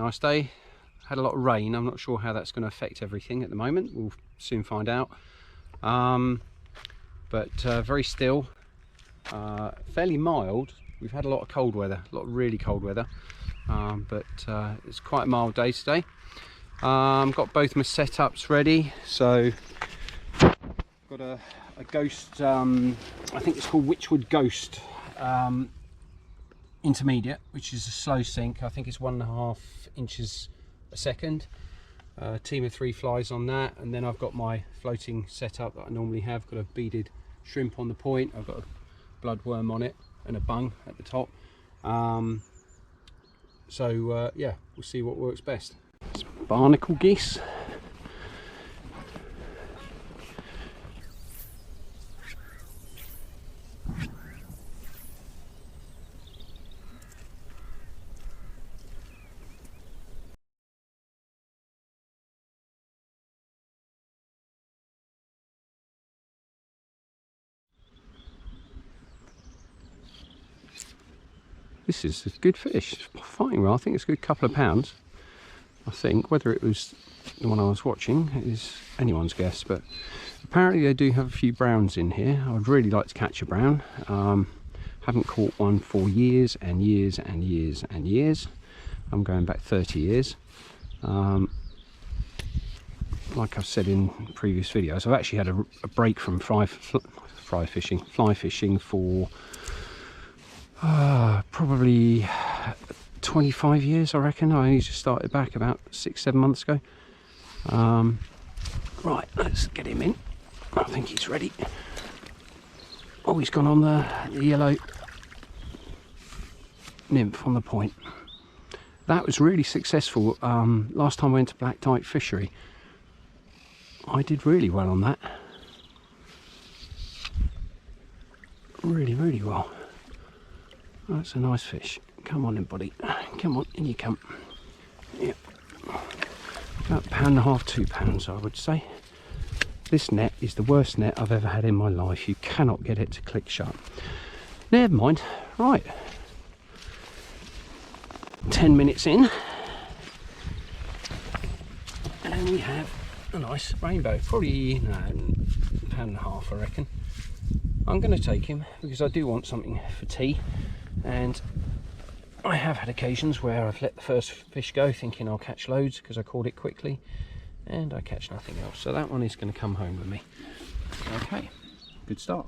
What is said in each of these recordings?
nice day. Had a lot of rain. I'm not sure how that's going to affect everything at the moment. We'll soon find out. But very still, fairly mild. We've had a lot of cold weather, a lot of really cold weather, but it's quite a mild day today. Got both my setups ready. So got a Ghost, I think it's called Witchwood Ghost intermediate, which is a slow sink. I think it's 1.5 inches a second. Team of 3 flies on that, and then I've got my floating setup that I normally have. Got a beaded shrimp on the point. I've got a bloodworm on it and a bung at the top. Yeah, we'll see what works best. It's barnacle geese. This is a good fish, fighting well. I think it's a good couple of pounds. I think whether it was the one I was watching is anyone's guess, but apparently they do have a few browns in here. I'd really like to catch a brown. Haven't caught one for years and years and years and years. I'm going back 30 years. Like I've said in previous videos, I've actually had a break from fly fishing for probably 25 years, I reckon. I only just started back about 6-7 months ago. Right, let's get him in. I think he's ready. Oh, he's gone on the yellow nymph on the point. That was really successful. Last time I went to Blackdyke fishery, I did really well on that. Really well. That's a nice fish. Come on in, buddy. Come on, in you come. Yep. About £1.5 to £2, I would say. This net is the worst net I've ever had in my life. You cannot get it to click shut. Never mind. Right. 10 minutes in. And we have a nice rainbow. Probably, no, £1.5, I reckon. I'm going to take him because I do want something for tea. And I have had occasions where I've let the first fish go thinking I'll catch loads because I caught it quickly, and I catch nothing else. So that one is going to come home with me. Okay, good start.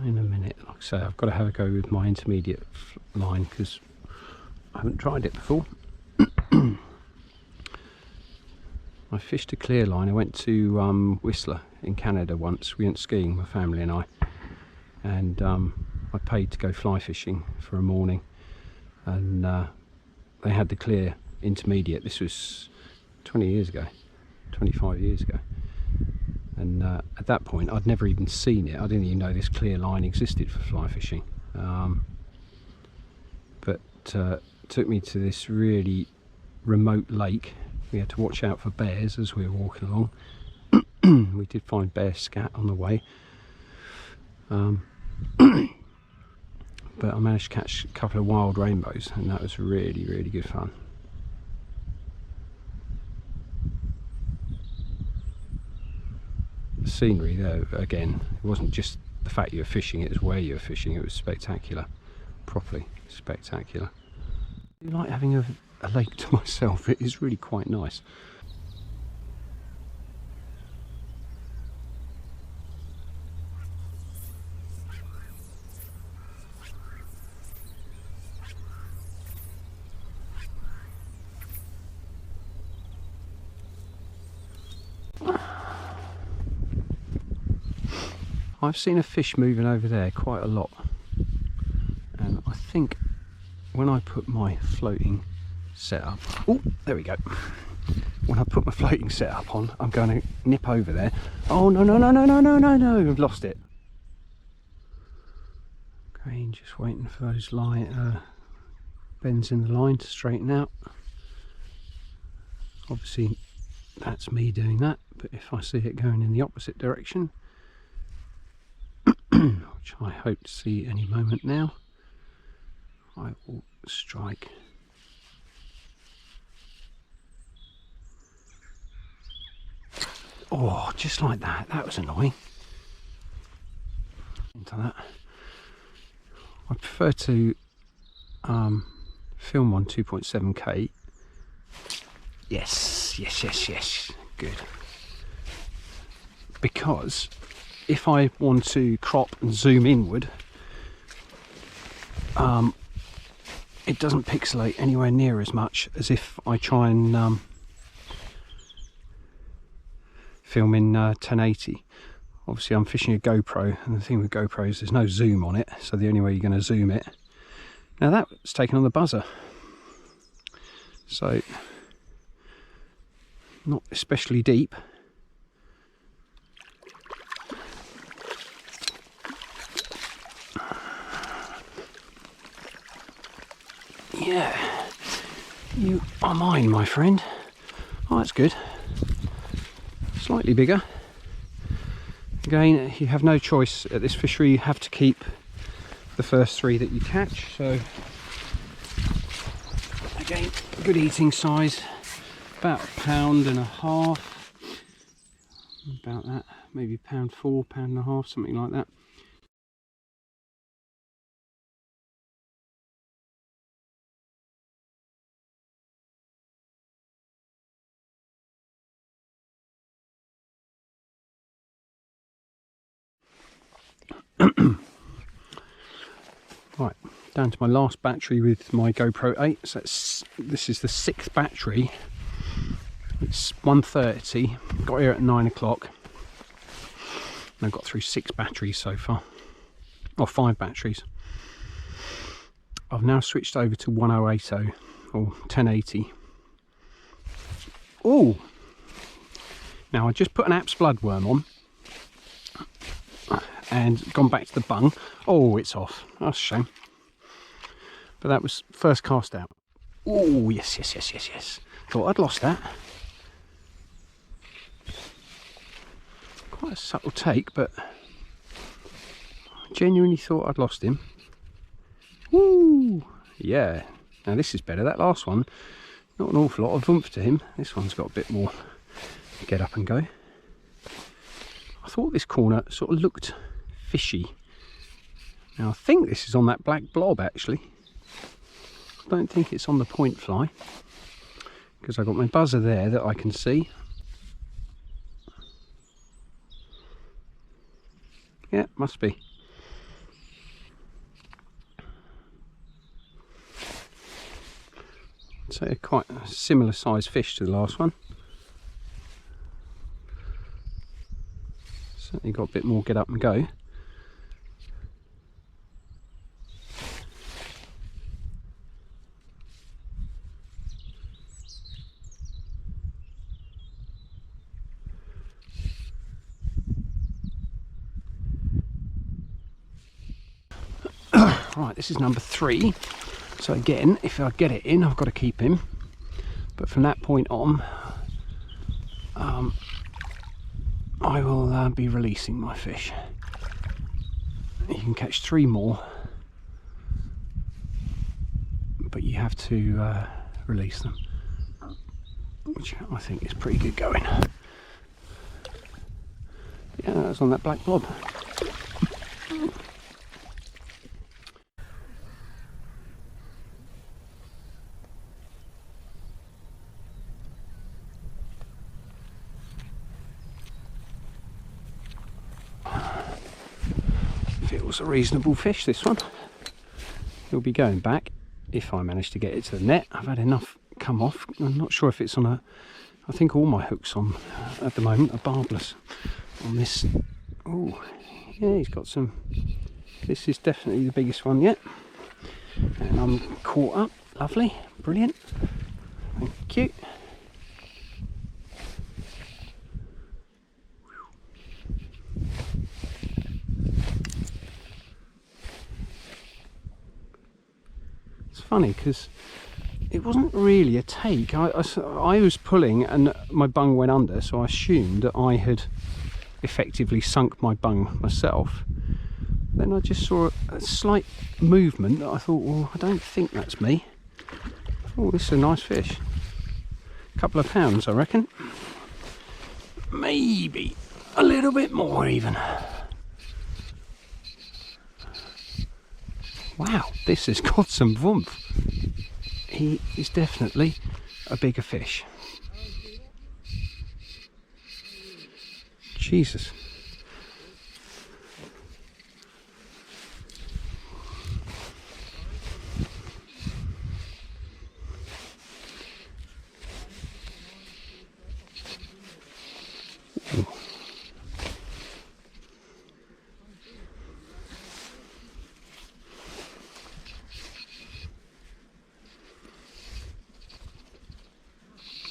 In a minute, like I say, I've got to have a go with my intermediate line because I haven't tried it before. I fished a clear line. I went to Whistler in Canada once. We went skiing, my family and I, and I paid to go fly fishing for a morning, and they had the clear intermediate. This was 20 years ago, 25 years ago. And at that point I'd never even seen it. I didn't even know this clear line existed for fly fishing. But took me to this really remote lake. We had to watch out for bears as we were walking along. We did find bear scat on the way. But I managed to catch a couple of wild rainbows, and that was really good fun. The scenery there, again, it wasn't just the fact you were fishing, it was where you were fishing. It was spectacular, properly spectacular. I like having a lake to myself. It is really quite nice. I've seen a fish moving over there quite a lot, and I think when I put my floating setup, oh, there we go. When I put my floating setup on, I'm going to nip over there. Oh no, I've lost it. Okay, Again, just waiting for those bends in the line to straighten out. Obviously that's me doing that, but if I see it going in the opposite direction, which I hope to see any moment now, I will strike. Oh, just like that. That was annoying. Into that. I prefer to film on 2.7K. Yes, yes, yes, yes. Good. Because if I want to crop and zoom inward, it doesn't pixelate anywhere near as much as if I try and film in 1080. Obviously I'm fishing a GoPro, and the thing with GoPro is there's no zoom on it, so the only way you're going to zoom it. Now that's taken on the buzzer, so not especially deep. Yeah, you are mine, my friend. Oh, that's good. Slightly bigger. Again, you have no choice at this fishery. You have to keep the first three that you catch. So again, good eating size, about £1.5, about that, maybe £1.4, £1.5, something like that. Right, down to my last battery with my GoPro 8. So this is the 6th battery. It's 1:30. Got here at 9 o'clock. I've got through 6 batteries so far, or 5 batteries. I've now switched over to 1080 or 1080. Oh! Now I just put an Apps bloodworm on and gone back to the bung. Oh, it's off. That's a shame. But that was first cast out. Oh, yes, yes, yes, yes, yes. Thought I'd lost that. Quite a subtle take, but I genuinely thought I'd lost him. Woo! Yeah. Now this is better. That last one, not an awful lot of oomph to him. This one's got a bit more get up and go. I thought this corner sort of looked fishy. Now I think this is on that black blob actually. I don't think it's on the point fly, because I've got my buzzer there that I can see. Yeah, must be. So quite a similar size fish to the last one. Certainly got a bit more get up and go. Right, this is number 3. So again, if I get it in, I've got to keep him. But from that point on, I will be releasing my fish. You can catch 3 more, but you have to release them, which I think is pretty good going. Yeah, that's on that black blob. Feels a reasonable fish, this one. He'll be going back if I manage to get it to the net. I've had enough come off. I'm not sure if it's on a... I think all my hooks on at the moment are barbless on this. Oh, yeah, he's got some... This is definitely the biggest one yet. And I'm caught up. Lovely. Brilliant. Thank you. funny because it wasn't really a take. I was pulling and my bung went under, so I assumed that I had effectively sunk my bung myself. Then I just saw a slight movement that I thought, well, I don't think that's me. Oh, this is a nice fish. A couple of pounds, I reckon. Maybe a little bit more even. Wow, this has got some oomph. He is definitely a bigger fish. Jesus. Ooh.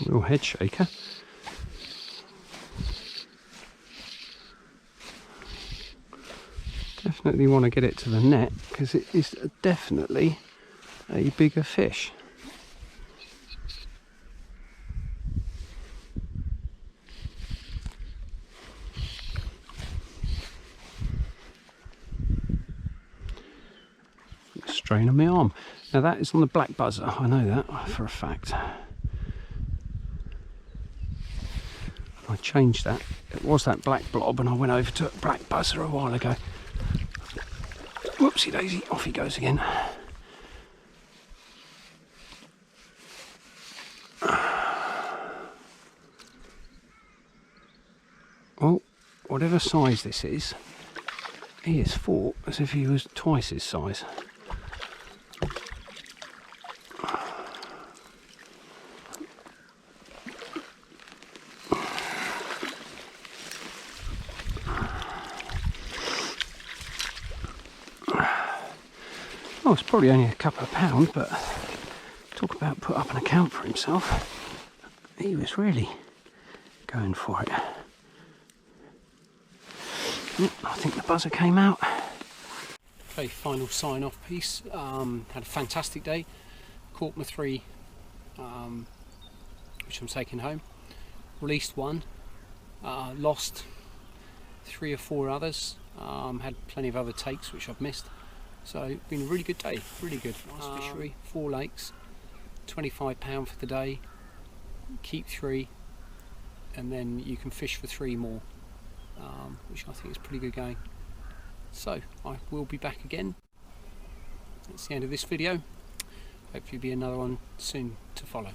Real head shaker. Definitely want to get it to the net because it is definitely a bigger fish. Strain on my arm. Now that is on the black buzzer, I know that for a fact. I changed that. It was that black blob and I went over to a black buzzer a while ago. Whoopsie daisy, off he goes again. Well, whatever size this is, he is fought as if he was twice his size. Oh, it's probably only a couple of pounds, but talk about put up an account for himself. He was really going for it. I think the buzzer came out. Okay, final sign off piece. Had a fantastic day. Caught my 3, which I'm taking home. Released 1. Lost 3 or 4 others. Had plenty of other takes which I've missed. So it's been a really good day, really good. Nice fishery, 4 lakes, £25 for the day, keep 3, and then you can fish for 3 more, which I think is pretty good going. So I will be back again. That's the end of this video. Hopefully be another one soon to follow.